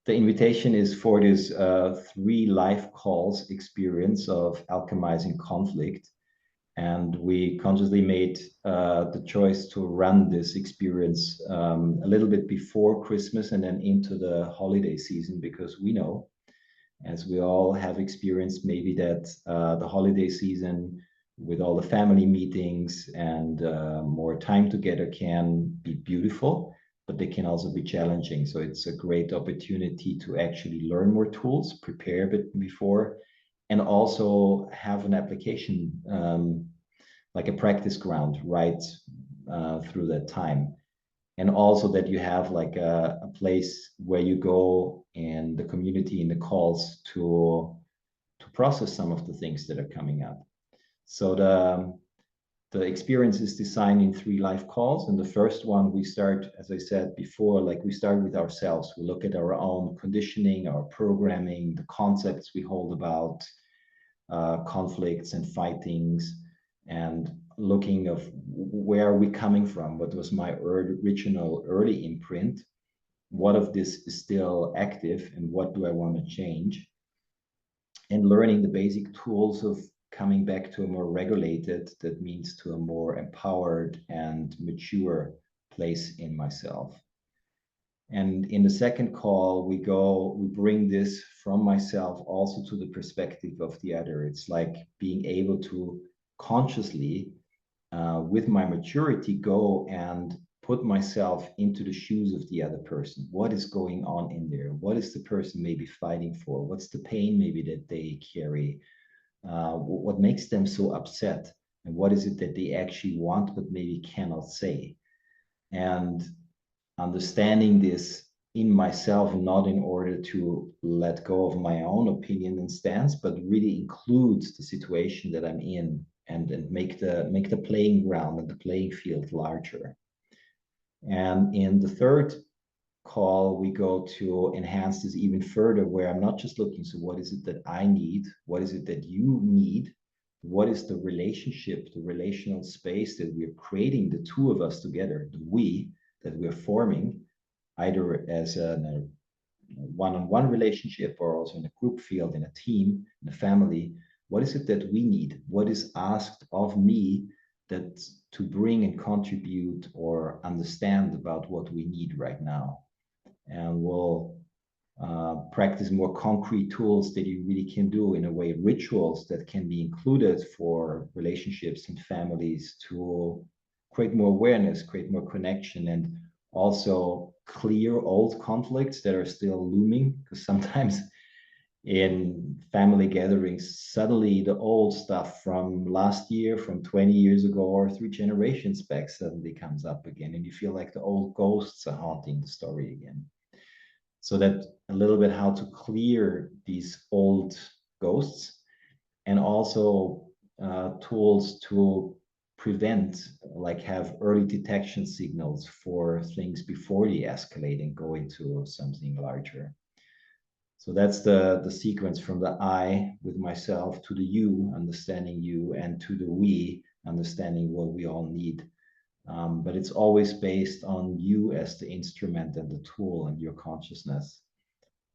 The invitation is for this 3 live calls experience of alchemizing conflict. And we consciously made the choice to run this experience a little bit before Christmas and then into the holiday season, because we know, as we all have experienced, maybe that the holiday season with all the family meetings and more time together can be beautiful, but they can also be challenging. So it's a great opportunity to actually learn more tools, prepare a bit before, and also have an application, like a practice ground right through that time. And also that you have like a place where you go in the community, in the calls to process some of the things that are coming up. So the experience is designed in 3 live calls. And the first one, we start, as I said before, like we start with ourselves. We look at our own conditioning, our programming, the concepts we hold about conflicts and fightings, and looking of where are we coming from? What was my original early imprint? What of this is still active and what do I want to change? And learning the basic tools of coming back to a more regulated, that means to a more empowered and mature place in myself. And in the second call, we bring this from myself also to the perspective of the other. It's like being able to consciously, with my maturity, go and put myself into the shoes of the other person. What is going on in there? What is the person maybe fighting for? What's the pain maybe that they carry? What makes them so upset? And what is it that they actually want but maybe cannot say? And understanding this in myself, not in order to let go of my own opinion and stance, but really includes the situation that I'm in, and make the playing ground and the playing field larger. And in the third call, we go to enhance this even further, where I'm not just looking, so what is it that I need? What is it that you need? What is the relationship, the relational space that we're creating, the two of us together, the we that we're forming, either as a one-on-one relationship or also in a group field, in a team, in a family? What is it that we need? What is asked of me that to bring and contribute or understand about what we need right now? And we'll practice more concrete tools that you really can do, in a way, rituals that can be included for relationships and families to create more awareness, create more connection, and also clear old conflicts that are still looming. Because sometimes in family gatherings, suddenly the old stuff from last year, from 20 years ago, or 3 generations back suddenly comes up again, and you feel like the old ghosts are haunting the story again. So that a little bit how to clear these old ghosts, and also tools to prevent, like have early detection signals for things before they escalate and go into something larger. So that's the sequence, from the I with myself to the you, understanding you, and to the we, understanding what we all need. But it's always based on you as the instrument and the tool and your consciousness.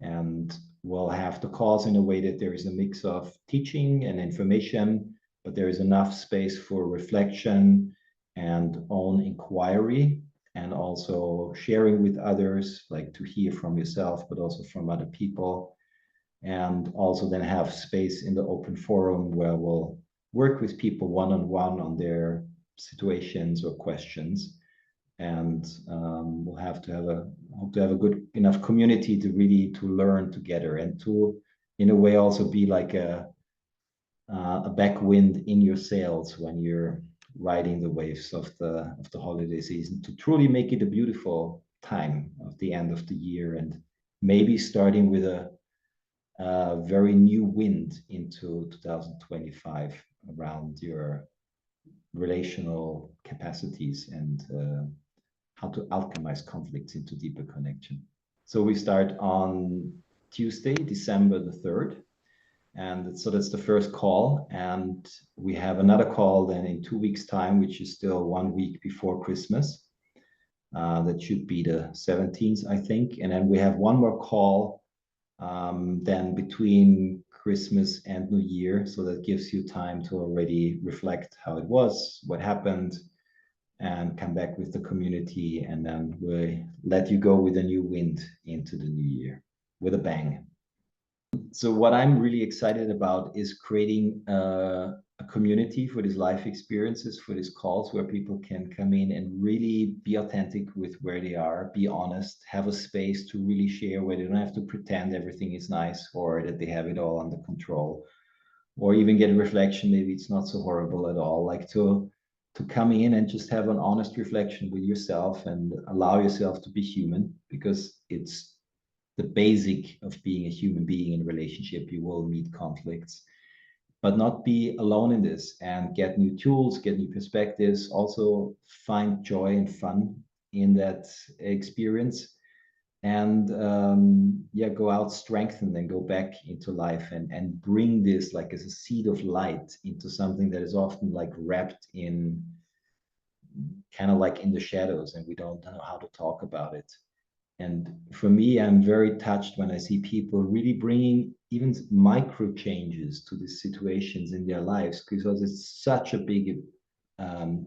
And we'll have the calls in a way that there is a mix of teaching and information, but there is enough space for reflection and own inquiry, and also sharing with others, like to hear from yourself, but also from other people. And also then have space in the open forum where we'll work with people one-on-one on their situations or questions. And we'll have to have a good enough community to really to learn together, and to, in a way, also be like a backwind in your sails when you're riding the waves of the holiday season, to truly make it a beautiful time of the end of the year, and maybe starting with a very new wind into 2025 around your relational capacities, and how to alchemize conflicts into deeper connection. So we start on Tuesday, December the 3rd. And so that's the first call. And we have another call then in 2 weeks' time, which is still 1 week before Christmas. That should be the 17th, I think. And then we have one more call then between Christmas and New Year. So that gives you time to already reflect how it was, what happened, and come back with the community. And then we let you go with a new wind into the new year with a bang. So what I'm really excited about is creating a community for these life experiences, for these calls where people can come in and really be authentic with where they are, be honest, have a space to really share where they don't have to pretend everything is nice or that they have it all under control, or even get a reflection, maybe it's not so horrible at all. Like to come in and just have an honest reflection with yourself and allow yourself to be human, because it's the basic of being a human being in a relationship. You will meet conflicts, but not be alone in this, and get new tools, get new perspectives, also find joy and fun in that experience. And yeah, go out strengthened and go back into life, and bring this like as a seed of light into something that is often like wrapped in kind of like in the shadows, and we don't know how to talk about it. And for me, I'm very touched when I see people really bringing even micro changes to these situations in their lives, because it's such a big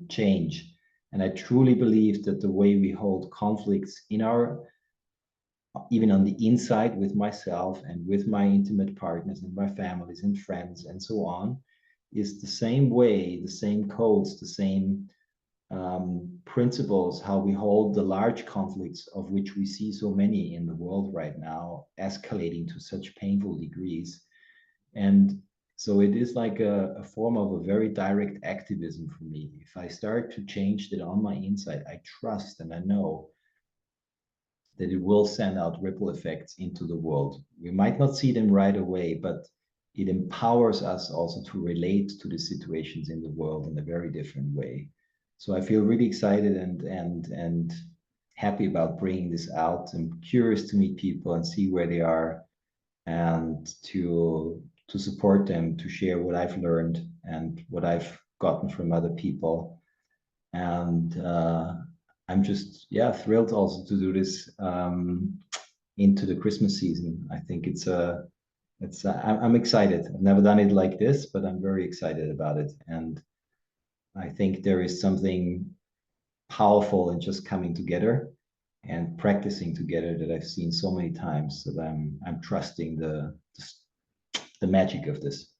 change. And I truly believe that the way we hold conflicts in our, even on the inside with myself and with my intimate partners and my families and friends and so on, is the same way, the same codes, the same principles, how we hold the large conflicts, of which we see so many in the world right now, escalating to such painful degrees. And so it is like a form of a very direct activism for me. If I start to change that on my inside, I trust and I know that it will send out ripple effects into the world. We might not see them right away, but it empowers us also to relate to the situations in the world in a very different way. So I feel really excited and happy about bringing this out. I'm curious to meet people and see where they are, and to support them, to share what I've learned and what I've gotten from other people. And I'm just, yeah, thrilled also to do this into the Christmas season. I think I'm excited. I've never done it like this, but I'm very excited about it. And I think there is something powerful in just coming together and practicing together that I've seen so many times, that I'm trusting the magic of this.